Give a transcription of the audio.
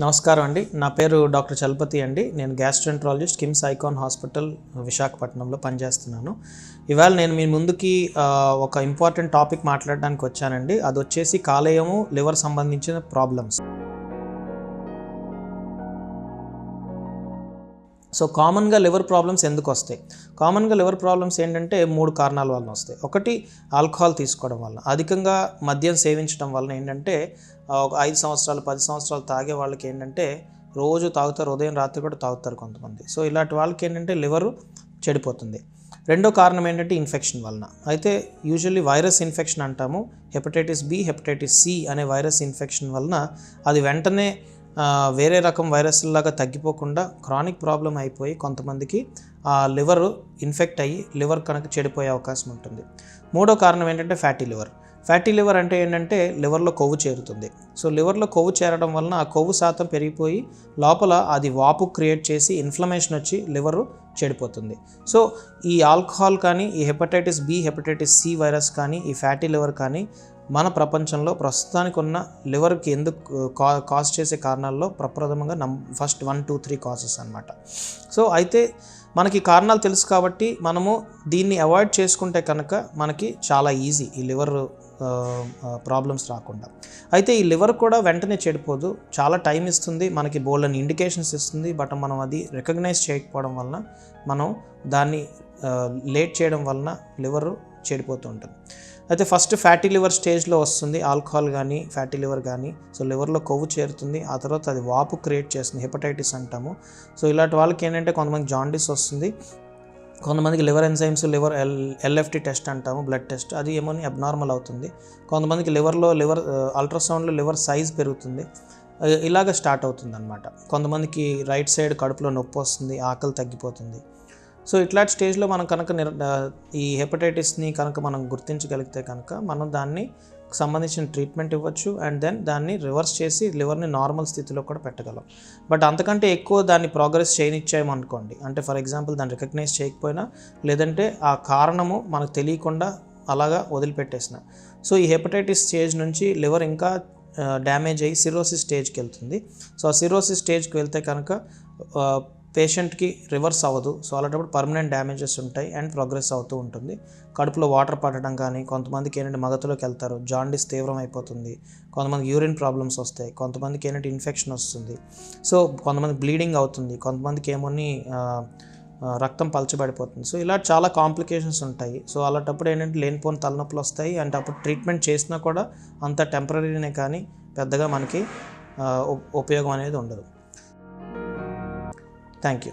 నమస్కారం అండి. నా పేరు డాక్టర్ చలపతి అండి. నేను గ్యాస్ట్రోఎంట్రాలజిస్ట్ కిమ్స్ ఐకాన్ హాస్పిటల్ విశాఖపట్నంలో పనిచేస్తున్నాను. ఇవాళ నేను మీ ముందుకి ఒక ఇంపార్టెంట్ టాపిక్ మాట్లాడడానికి వచ్చానండి. అది వచ్చేసి కాలేయము, లివర్ సంబంధించిన ప్రాబ్లమ్స్. సో కామన్గా లివర్ ప్రాబ్లమ్స్ ఎందుకు వస్తాయి? కామన్గా లివర్ ప్రాబ్లమ్స్ ఏంటంటే 3 కారణాల వలన వస్తాయి. ఒకటి, ఆల్కహాల్ తీసుకోవడం వల్ల, అధికంగా మద్యం సేవించడం వలన ఏంటంటే ఒక 5 సంవత్సరాలు 10 సంవత్సరాలు తాగే వాళ్ళకి ఏంటంటే రోజు తాగుతారు, ఉదయం రాత్రి కూడా తాగుతారు కొంతమంది. సో ఇలాంటి వాళ్ళకి ఏంటంటే లివరు చెడిపోతుంది. రెండో కారణం ఏంటంటే ఇన్ఫెక్షన్ వలన. అయితే యూజువల్లీ వైరస్ ఇన్ఫెక్షన్ అంటాము. హెపటైటిస్ బి, హెపటైటిస్ సి అనే వైరస్ ఇన్ఫెక్షన్ వలన అది వెంటనే వేరే రకం వైరస్లాగా తగ్గిపోకుండా క్రానిక్ ప్రాబ్లం అయిపోయి కొంతమందికి లివర్ ఇన్ఫెక్ట్ అయ్యి లివర్ కనుక చెడిపోయే అవకాశం ఉంటుంది. మూడో కారణం ఏంటంటే ఫ్యాటీ లివర్. ఫ్యాటీ లివర్ అంటే ఏంటంటే లివర్లో కొవ్వు చేరుతుంది. సో లివర్లో కొవ్వు చేరడం వలన ఆ కొవ్వు శాతం పెరిగిపోయి లోపల అది వాపు క్రియేట్ చేసి ఇన్ఫ్లమేషన్ వచ్చి లివరు చెడిపోతుంది. సో ఈ ఆల్కహాల్ కానీ, ఈ hepatitis B, hepatitis C virus కానీ, ఈ ఫ్యాటీ లివర్ కానీ మన ప్రపంచంలో ప్రస్తుతానికి ఉన్న లివర్కి ఎందుకు కాజ్ చేసే కారణాల్లో ప్రప్రథమంగా ఫస్ట్ 1, 2, 3 కాజెస్ అనమాట. సో అయితే మనకి కారణాలు తెలుసు కాబట్టి మనము దీన్ని అవాయిడ్ చేసుకుంటే కనుక మనకి చాలా ఈజీ ఈ లివర్ ప్రాబ్లమ్స్ రాకుండా. అయితే ఈ లివర్ కూడా వెంటనే చెడిపోదు, చాలా టైం ఇస్తుంది, మనకి బోల్డని ఇండికేషన్స్ ఇస్తుంది. బట్ మనం అది రికగ్నైజ్ చేయకపోవడం వలన, మనం దాన్ని లేట్ చేయడం వలన లివర్ చెడిపోతూ ఉంటుంది. అయితే ఫస్ట్ ఫ్యాటీ లివర్ స్టేజ్లో వస్తుంది ఆల్కహాల్ కానీ, ఫ్యాటీ లివర్ కానీ. సో లివర్లో కొవ్వు చేరుతుంది, ఆ తర్వాత అది వాపు క్రియేట్ చేస్తుంది, హెపటైటిస్ అంటాము. సో ఇలాంటి వాళ్ళకి ఏంటంటే కొంతమంది జాండీస్ వస్తుంది, కొంతమందికి liver enzymes, liver LFT test అంటాము, బ్లడ్ టెస్ట్, అది ఏమో అబ్నార్మల్ అవుతుంది. కొంతమందికి లివర్ అల్ట్రాసౌండ్లో లివర్ సైజ్ పెరుగుతుంది. ఇలాగ స్టార్ట్ అవుతుంది అనమాట. కొంతమందికి రైట్ సైడ్ కడుపులో నొప్పి వస్తుంది, ఆకలి తగ్గిపోతుంది. సో ఇట్లాంటి స్టేజ్లో మనం కనుక ఈ హెపటైటిస్ని కనుక మనం గుర్తించగలిగితే కనుక మనం దాన్ని సంబంధించిన ట్రీట్మెంట్ ఇవ్వచ్చు అండ్ దెన్ దాన్ని రివర్స్ చేసి లివర్ని నార్మల్ స్థితిలో కూడా పెట్టగలం. బట్ అంతకంటే ఎక్కువ దాన్ని ప్రోగ్రెస్ చేయనిచ్చామనుకోండి, అంటే ఫర్ ఎగ్జాంపుల్ దాన్ని రికగ్నైజ్ చేయకపోయినా, లేదంటే ఆ కారణము మనకు తెలియకుండా అలాగా వదిలిపెట్టేసిన, సో ఈ హెపటైటిస్ స్టేజ్ నుంచి లివర్ ఇంకా డ్యామేజ్ అయ్యి సిరోసిస్ స్టేజ్కి వెళ్తుంది. సో ఆ సిరోసిస్ స్టేజ్కి వెళ్తే కనుక పేషెంట్కి రివర్స్ అవ్వదు. సో అలాంటప్పుడు పర్మనెంట్ డ్యామేజెస్ ఉంటాయి అండ్ ప్రోగ్రెస్ అవుతూ ఉంటుంది. కడుపులో వాటర్ పడడం కానీ, కొంతమందికి ఏంటంటే మగతలోకి వెళ్తారు, జాండీస్ తీవ్రం అయిపోతుంది, కొంతమందికి యూరిన్ ప్రాబ్లమ్స్ వస్తాయి, కొంతమందికి ఏంటంటే ఇన్ఫెక్షన్ వస్తుంది, సో కొంతమంది బ్లీడింగ్ అవుతుంది, కొంతమందికి ఏమోని రక్తం పలచబడిపోతుంది. సో ఇలా చాలా కాంప్లికేషన్స్ ఉంటాయి. సో అలాంటప్పుడు ఏంటంటే లేనిపోని తలనొప్పులు వస్తాయి. అండ్ అప్పుడు ట్రీట్మెంట్ చేసినా కూడా అంత టెంపరీనే కానీ పెద్దగా మనకి ఉపయోగం అనేది ఉండదు. Thank you.